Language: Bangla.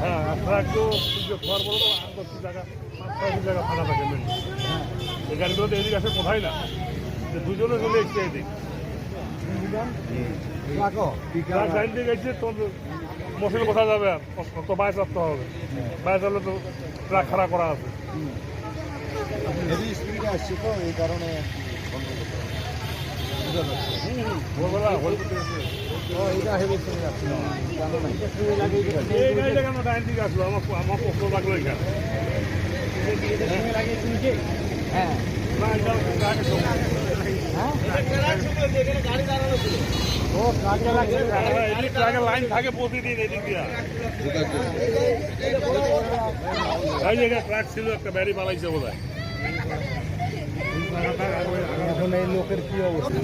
হ্যাঁ আপনারা একটু খবর বলো তো 8-10 টাকা 5-6 টাকা ভাড়া থাকে এই গাড়িগুলোতে এদিকে আসে কোথায় না দুজনে চলে এসছে এদিক লাইন দিয়ে গেছে তোর মশিল বসা যাবে আর তো বাইরে চাপতে হবে বাইরে চাপলে তো ট্রাক খাড়া করা আছে আসছে তো এই কারণে এই গাড়িটা কেন ডাইন দিকে আসলো আমার প্রশ্ন লাগলো এখানে হ্যাঁ ও কাজে লাগে ট্রাকের লাইন থাকে প্রতিদিন এদিক দিয়ে এই জায়গায় ট্রাক ছিল একটা ব্যারি পালাইছে বোধ হয় এখন এই লোকের কি অবস্থা